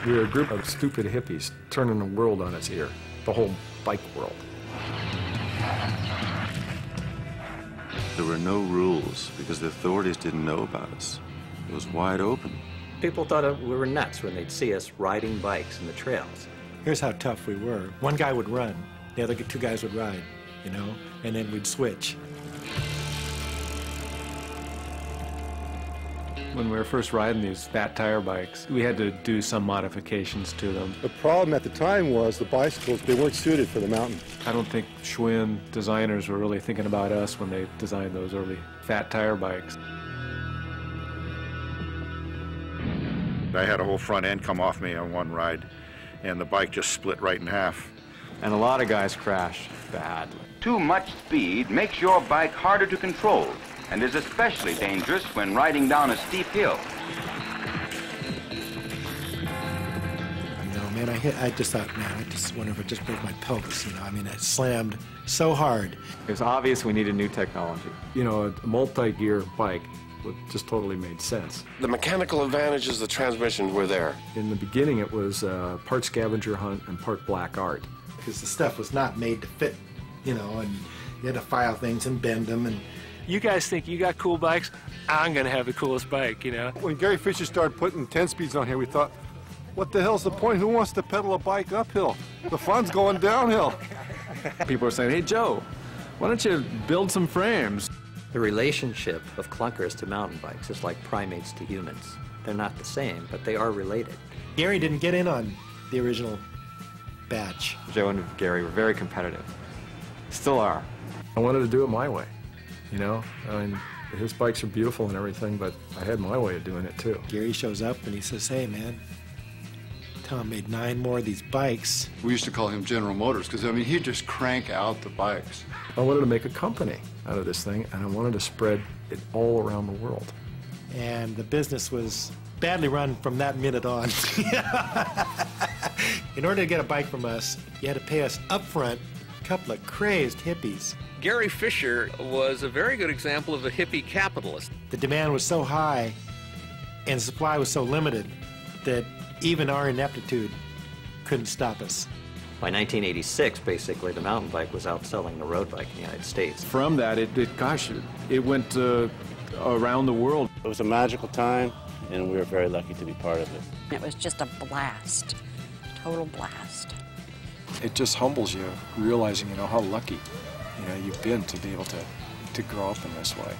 We were a group of stupid hippies turning the world on its ear, the whole bike world. There were no rules because the authorities didn't know about us. It was wide open. People thought we were nuts when they'd see us riding bikes in the trails. Here's how tough we were. One guy would run, the other two guys would ride, you know, and then we'd switch. When we were first riding these fat tire bikes, we had to do some modifications to them. The problem at the time was the bicycles, they weren't suited for the mountain. I don't think Schwinn designers were really thinking about us when they designed those early fat tire bikes. I had a whole front end come off me on one ride, and the bike just split right in half. And a lot of guys crashed badly. Too much speed makes your bike harder to control and is especially dangerous when riding down a steep hill. You know, man, I just thought, man, I just wonder if it just broke my pelvis, you know. I mean, it slammed so hard. It was obvious we needed new technology. You know, a multi-gear bike just totally made sense. The mechanical advantages of the transmission were there. In the beginning, it was part scavenger hunt and part black art. Because the stuff was not made to fit, you know, and you had to file things and bend them. And you guys think you got cool bikes? I'm going to have the coolest bike, you know. When Gary Fisher started putting 10 speeds on here, we thought, what the hell's the point? Who wants to pedal a bike uphill? The fun's going downhill. People are saying, hey, Joe, why don't you build some frames? The relationship of Klunkerz to mountain bikes is like primates to humans. They're not the same, but they are related. Gary didn't get in on the original batch. Joe and Gary were very competitive. Still are. I wanted to do it my way, you know? I mean, his bikes are beautiful and everything, but I had my way of doing it too. Gary shows up and he says, hey, man, Tom made 9 more of these bikes. We used to call him General Motors because, I mean, he'd just crank out the bikes. I wanted to make a company out of this thing, and I wanted to spread it all around the world. And the business was badly run from that minute on. In order to get a bike from us, you had to pay us up front a couple of crazed hippies. Gary Fisher was a very good example of a hippie capitalist. The demand was so high and the supply was so limited that even our ineptitude couldn't stop us. By 1986, basically, the mountain bike was outselling the road bike in the United States. From that, it went around the world. It was a magical time, and we were very lucky to be part of it. It was just a blast, total blast. It just humbles you, realizing, you know, how lucky, you know, you've been to be able to grow up in this way.